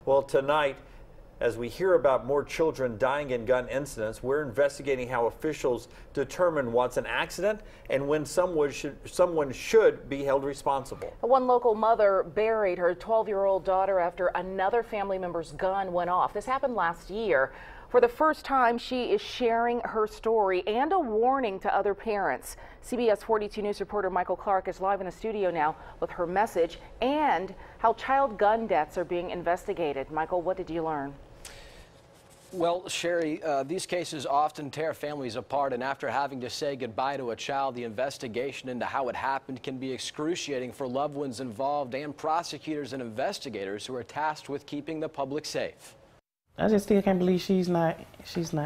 Well, tonight, as we hear about more children dying in gun incidents, we're investigating how officials determine what's an accident and when someone should be held responsible. One local mother buried her 12-year-old daughter after another family member's gun went off. This happened last year. For the first time, she is sharing her story and a warning to other parents. CBS 42 News reporter Michael Clark is live in the studio now with her message and how child gun deaths are being investigated. Michael, what did you learn? Well, Sherry, these cases often tear families apart, and after having to say goodbye to a child, the investigation into how it happened can be excruciating for loved ones involved and prosecutors and investigators who are tasked with keeping the public safe. I just still can't believe she's not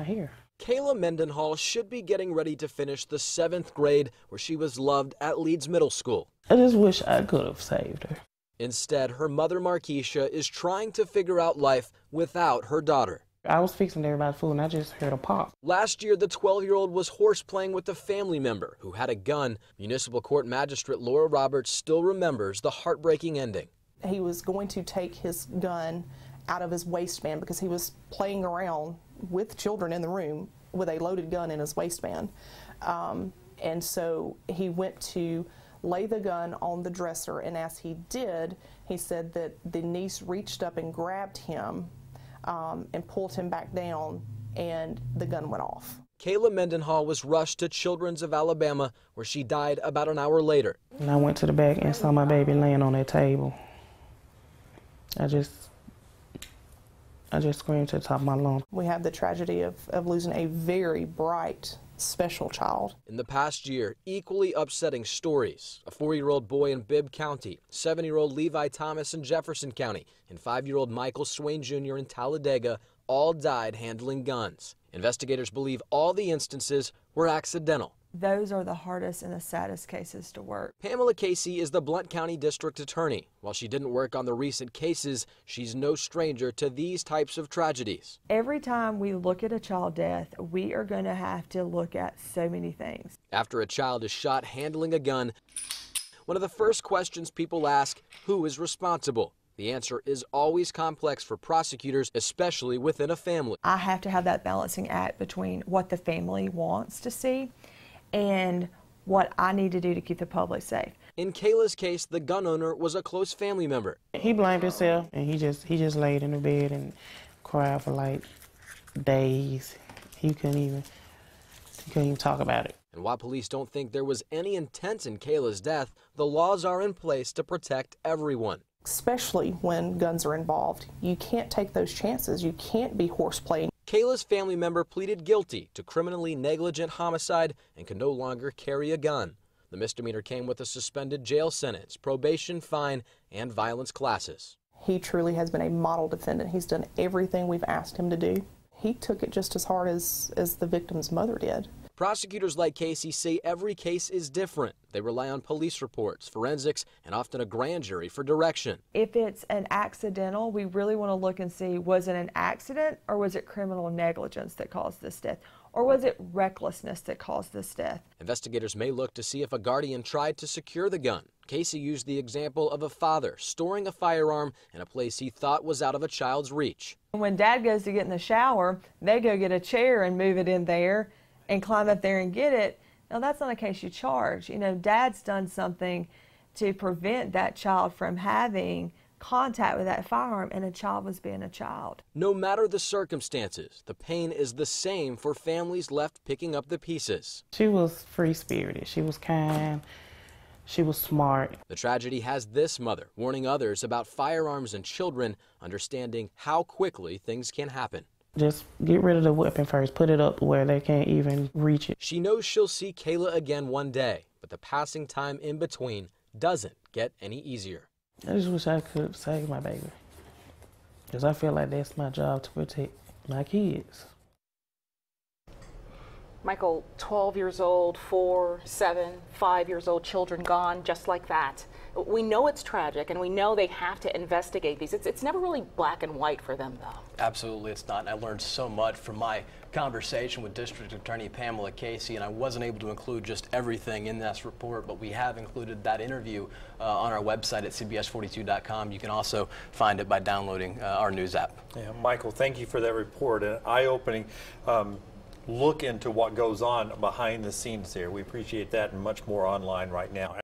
here. Kayla Mendenhall should be getting ready to finish the 7th grade where she was loved at Leeds Middle School. I just wish I could have saved her. Instead, her mother, Markeisha, is trying to figure out life without her daughter. I was fixing everybody's food and I just heard a pop. Last year, the 12-year-old was horseplaying with a family member who had a gun. Municipal Court Magistrate Laura Roberts still remembers the heartbreaking ending. He was going to take his gun out of his waistband because he was playing around with children in the room with a loaded gun in his waistband. And so he went to lay the gun on the dresser, and as he did, he said that the niece reached up and grabbed him and pulled him back down, and the gun went off. Kayla Mendenhall was rushed to Children's of Alabama, where she died about an hour later. And I went to the back and saw my baby laying on that table. I just screamed to the top of my lungs. We have the tragedy of losing a very bright, special child. In the past year, equally upsetting stories. A 4-year-old boy in Bibb County, 7-year-old Levi Thomas in Jefferson County, and 5-year-old Michael Swain Jr. in Talladega all died handling guns. Investigators believe all the instances were accidental. Those are the hardest and the saddest cases to work. Pamela Casey is the Blount County District Attorney. While she didn't work on the recent cases, she's no stranger to these types of tragedies. Every time we look at a child death, we are going to have to look at so many things. After a child is shot handling a gun, one of the first questions people ask, who is responsible? The answer is always complex for prosecutors, especially within a family. I have to have that balancing act between what the family wants to see and what I need to do to keep the public safe. In Kayla's case, the gun owner was a close family member. He blamed himself, and he just laid in the bed and cried for like days. He couldn't even talk about it. And while police don't think there was any intent in Kayla's death, the laws are in place to protect everyone. Especially when guns are involved. You can't take those chances. You can't be horseplaying. Kayla's family member pleaded guilty to criminally negligent homicide and can no longer carry a gun. The misdemeanor came with a suspended jail sentence, probation, fine, and violence classes. He truly has been a model defendant. He's done everything we've asked him to do. He took it just as hard as the victim's mother did. Prosecutors like Casey say every case is different. They rely on police reports, forensics, and often a grand jury for direction. If it's an accidental, we really want to look and see, was it an accident or was it criminal negligence that caused this death? Or was it recklessness that caused this death? Investigators may look to see if a guardian tried to secure the gun. Casey used the example of a father storing a firearm in a place he thought was out of a child's reach. When Dad goes to get in the shower, they go get a chair and move it in there and climb up there and get it. Now, that's not a case you charge. You know, Dad's done something to prevent that child from having contact with that firearm, and a child was being a child. No matter the circumstances, the pain is the same for families left picking up the pieces. She was free-spirited. She was kind. She was smart. The tragedy has this mother warning others about firearms and children, understanding how quickly things can happen. Just get rid of the weapon first. Put it up where they can't even reach it. She knows she'll see Kayla again one day, but the passing time in between doesn't get any easier. I just wish I could save my baby, because I feel like that's my job, to protect my kids. Michael, 12 years old, 4, 7, 5 years old children gone just like that. We know it's tragic, and we know they have to investigate these. It's never really black and white for them, though. Absolutely, it's not. And I learned so much from my conversation with District Attorney Pamela Casey, and I wasn't able to include just everything in this report, but we have included that interview on our website at CBS42.com. You can also find it by downloading our news app. Yeah, Michael, thank you for that report. An eye-opening look into what goes on behind the scenes here. We appreciate that and much more online right now.